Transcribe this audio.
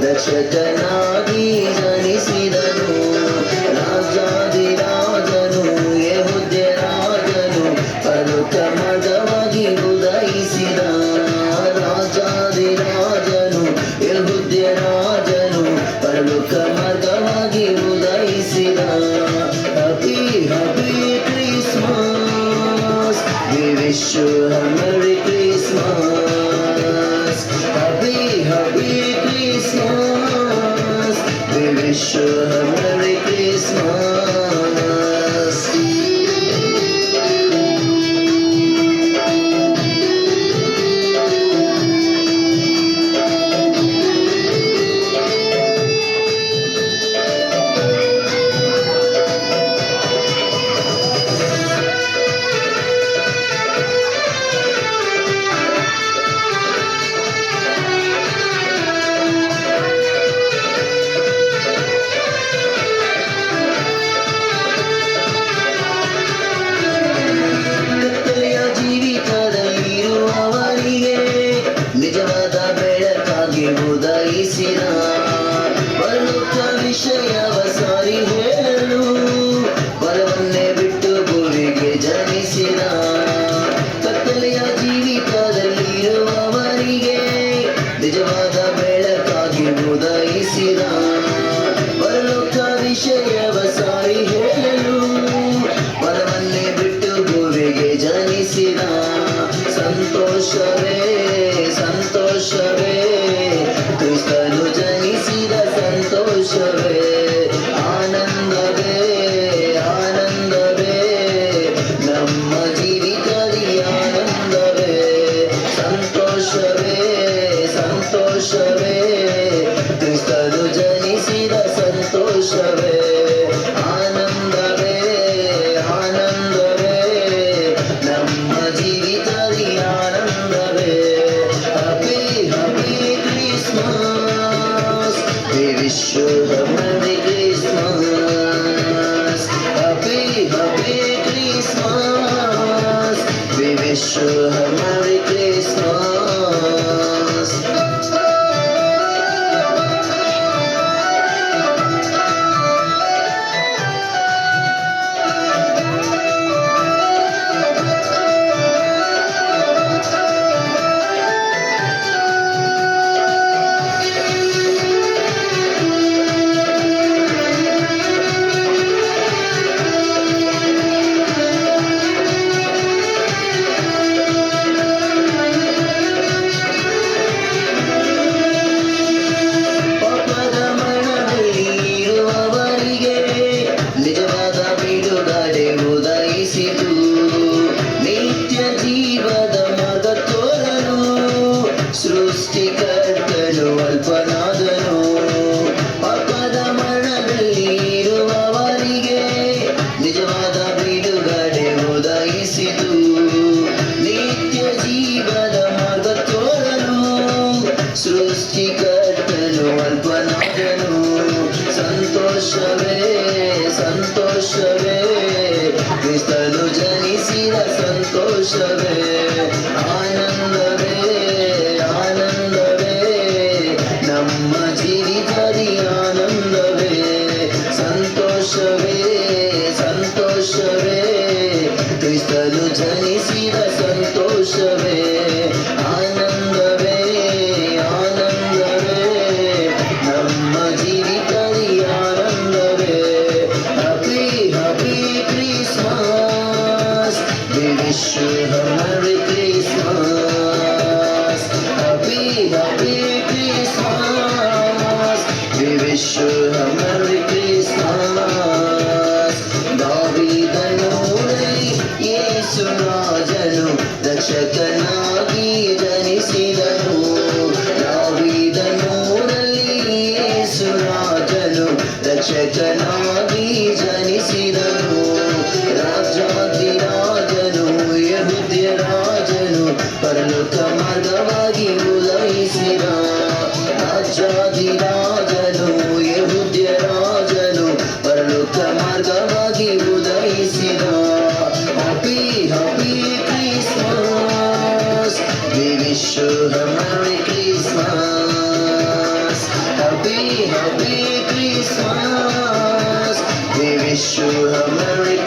ರಕ್ಷಕನಾಗಿ ಜನಿಸಿದನು. ರಾಜಾದಿರಾಜನು ಯೆಹೂದ್ಯ ರಾಜನು ಪರಲೋಕ ಮಾರ್ಗವಾಗಿ ಉದಯಿಸಿದ. ರಾಜಾದಿರಾಜನು ಯೆಹೂದ್ಯ ರಾಜನು ಪರಲೋಕ ಮಾರ್ಗವಾಗಿ ಉದಯಿಸಿದ. Happy happy Christmas, we wish you a merry Christmas. Happy happy Christmas, we wish you a merry Christmas. ನಿಜವಾದ ಬೆಳಕಾಗಿ ಉದಯಿಸಿದ. ಪರಲೋಕ ವಿಷಯವ ಸಾರಿ ಹೇಳಲು ಪರವನ್ನೇ ಬಿಟ್ಟು ಭೂಮಿಗೆ ಜನಿಸಿದ. ಕತ್ತಲೆಯ ಜೀವಿತದಲ್ಲಿರುವವರಿಗೆ ನಿಜವಾದ ಬೆಳಕಾಗಿ ಉದಯಿಸಿದ. ಪರಲೋಕ ವಿಷಯವ ಸಾರಿ ಹೇಳಲು ಪರವನ್ನೇ ಬಿಟ್ಟು ಭೂಮಿಗೆ ಜನಿಸಿದ. ಸಂತೋಷವೇ ಸಂತೋಷವೇ ಕ್ರಿಸ್ತನು ಜನಿಸಿದ ಸಂತೋಷವೇ. ಆನಂದವೇ ಆನಂದವೇ ನಮ್ಮ ಜೀವಿತದಲ್ಲಿ ಆನಂದವೇ. ಸಂತೋಷವೇ ಸಂತೋಷವೇ ಕ್ರಿಸ್ತನು ಜನಿಸಿದ ಸಂತೋಷವೇ. ಆನಂದವೇ ಆನಂದವೇ ನಮ್ಮ ಜೀವಿತದಲ್ಲಿ ಆನಂದವೇ. Happy happy Christmas, we wish you a merry Christmas. Happy happy Christmas, we wish you a merry Christmas. ನಿಜವಾದ ಬಿಡುಗಡೆ ಉದಯಿಸಿತು. ನಿತ್ಯ ಜೀವದ ಮಾರ್ಗ ತೋರಲು ಸೃಷ್ಟಿಕರ್ತನು ಅಲ್ಪನಾದನು. ಪಾಪದ ಮರಣದಲ್ಲಿ ಇರುವವರಿಗೆ ನಿಜವಾದ ಬಿಡುಗಡೆ ಉದಯಿಸಿತು. ನಿತ್ಯ ಜೀವದ ಮಾರ್ಗ ತೋರಲು ಸೃಷ್ಟಿಕರ್ತನು ಅಲ್ಪನಾದನು. ಸಂತೋಷವೇ ಸಂತೋಷವೇ ಕ್ರಿಸ್ತನು ಜನಿಸಿದ ಸಂತೋಷವೇ. ಆನಂದವೇ ಆನಂದವೇ ನಮ್ಮ ಜೀವಿತದಲ್ಲಿ ಆನಂದವೇ. ಸಂತೋಷವೇ ಸಂತೋಷವೇ ಕ್ರಿಸ್ತನು ಜನಿಸಿದ ಸಂತೋಷವೇ. ಆನಂದವೇ ಆನಂದವೇ ನಮ್ಮ ಜೀವಿತದಲ್ಲಿ ಆನಂದವೇ. Happy happy Christmas, we wish you a merry Christmas. Happy happy Christmas, we wish you a merry Christmas. ದಾವೀದನೂರಲ್ಲಿ ಯೇಸು ರಾಜನು ರಕ್ಷಕನಾಗಿ ಜನಿಸಿದನು. ದಾವೀದನೂರಲ್ಲಿ ಯೇಸು ರಾಜನು ರಕ್ಷಕನಾಗಿ ಜನಿಸಿದನು. ರಾಜಾದಿರಾಜನು ಯೆಹೂದ್ಯ ರಾಜನು ಪರಲೋಕ ಮಾರ್ಗವಾಗಿ ಉದಯಿಸಿದ. ರಾಜಾದಿರಾಜನು ಯೆಹೂದ್ಯ ರಾಜನು ಪರಲೋಕ ಮಾರ್ಗವಾಗಿ ಉದಯಿಸಿದ. Happy happy Christmas, we wish you a merry Christmas. happy Christmas. We wish you a Merry